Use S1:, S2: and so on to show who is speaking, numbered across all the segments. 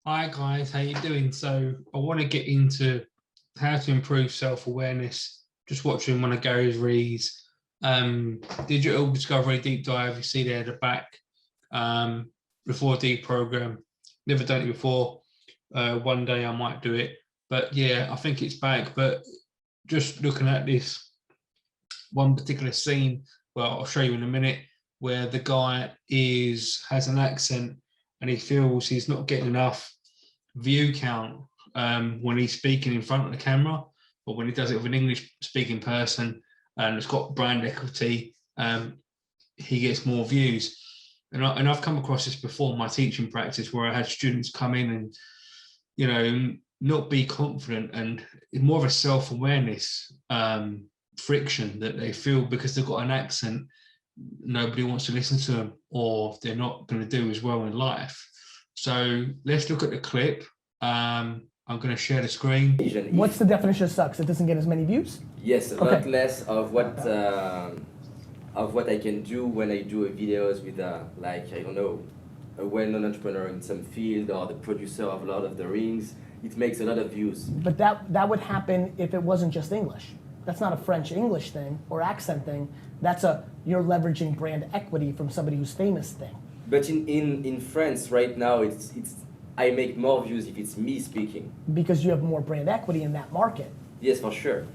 S1: Hi guys, how you doing? So I want to get into how to improve self-awareness. Just watching one of Gary Ree's digital discovery deep dive. You see there at the back, the 4D program. Never done it before. One day I might do it, but yeah, I think it's back. But just looking at this one particular scene, well, I'll show you in a minute, where the guy has an accent and he feels he's not getting enough view count when he's speaking in front of the camera, but when he does it with an English speaking person and it's got brand equity, he gets more views. And I've come across this before in my teaching practice where I had students come in and, not be confident, and more of a self-awareness friction that they feel because they've got an accent, nobody wants to listen to them, or they're not going to do as well in life. So let's look at the clip. I'm going to share the screen.
S2: What's the definition of sucks? It doesn't get as many views?
S3: Yes, a lot less of what I can do when I do videos with like, I don't know, a well-known entrepreneur in some field or the producer of Lord of the Rings. It makes a lot of views.
S2: But that would happen if it wasn't just English. That's not a French-English thing or accent thing. That's you're leveraging brand equity from somebody who's famous thing.
S3: But in France right now, it's I make more views if it's me speaking.
S2: Because you have more brand equity in that market.
S3: Yes, for sure.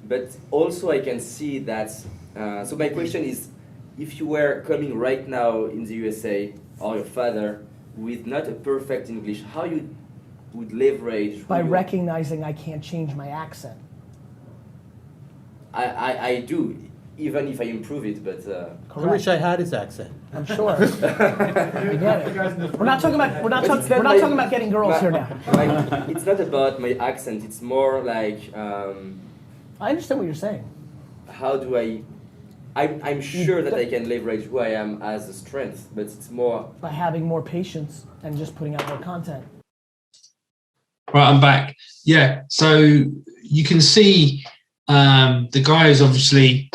S3: But also I can see that, so my question is, if you were coming right now in the USA, or your father, with not a perfect English, how you would leverage?
S2: By recognizing I can't change my accent.
S3: I do, even if I improve it, but...
S4: I wish I had his accent.
S2: I'm sure. I get it. We're not talking about getting girls here now.
S3: It's not about my accent. It's more like.
S2: I understand what you're saying.
S3: How do I'm sure that I can leverage who I am as a strength, but it's more
S2: by having more patience and just putting out more content.
S1: Right, I'm back. Yeah, so you can see the guy is obviously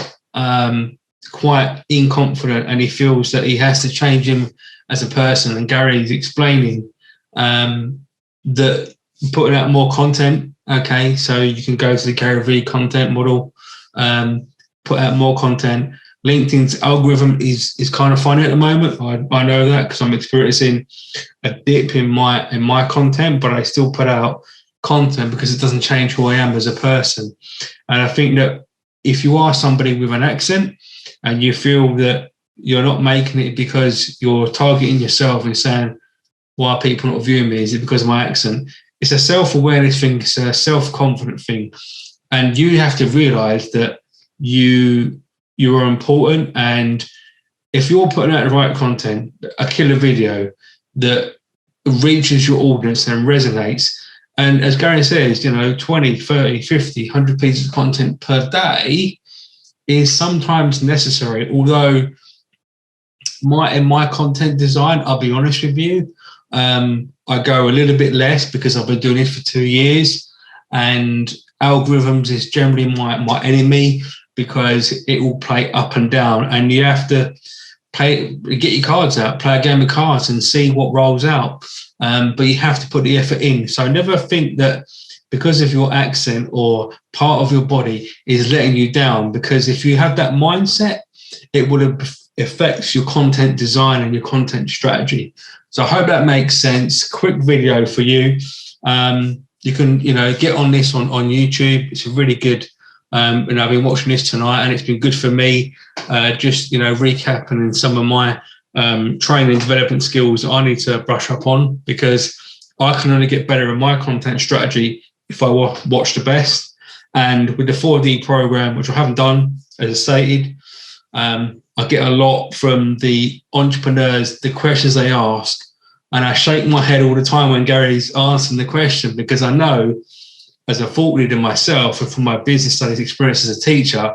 S1: quite inconfident, and he feels that he has to change him as a person. And Gary's explaining that putting out more content. Okay, so you can go to the Gary Vee content model, put out more content. LinkedIn's algorithm is kind of funny at the moment. I know that because I'm experiencing a dip in my content, but I still put out content because it doesn't change who I am as a person. And I think that if you are somebody with an accent and you feel that you're not making it because you're targeting yourself and saying, why are people not viewing me? Is it because of my accent? It's a self-awareness thing. It's a self-confident thing. And you have to realize that you are important. And if you're putting out the right content, a killer video that reaches your audience and resonates, and as Gary says, 20, 30, 50, 100 pieces of content per day is sometimes necessary. Although in my content design, I'll be honest with you, I go a little bit less because I've been doing it for 2 years, and algorithms is generally my enemy because it will play up and down, and you have to get your cards out, play a game of cards and see what rolls out. But you have to put the effort in. So never think that because of your accent or part of your body is letting you down, because if you have that mindset, it will affect your content design and your content strategy. So I hope that makes sense. Quick video for you. You can, get on this on YouTube. It's a really good, and I've been watching this tonight and it's been good for me. Just, recapping some of my training and development skills that I need to brush up on, because I can only get better in my content strategy if I watch the best. And with the 4D program, which I haven't done, as I stated, I get a lot from the entrepreneurs, the questions they ask, and I shake my head all the time when Gary's answering the question, because I know as a thought leader myself and from my business studies experience as a teacher,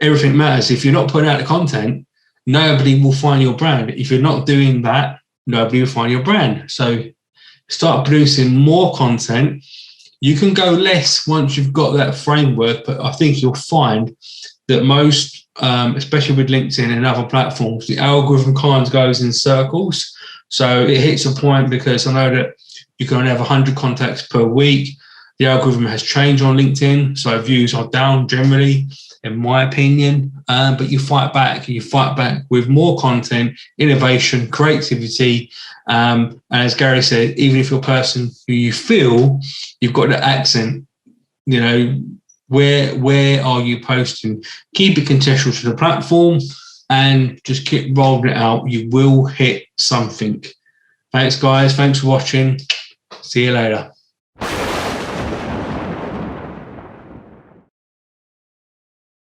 S1: everything matters. If you're not putting out the content, nobody will find your brand. If you're not doing that, nobody will find your brand. So start producing more content. You can go less once you've got that framework, but I think you'll find that most, especially with LinkedIn and other platforms, the algorithm kind of goes in circles. So it hits a point because I know that you can only have 100 contacts per week. The algorithm has changed on LinkedIn, so views are down generally, in my opinion. But you fight back with more content, innovation, creativity. And as Gary said, even if you're a person who you feel you've got the accent, you know, where are you posting? Keep it contextual to the platform and just keep rolling it out. You will hit something. Thanks, guys. Thanks for watching. See you later.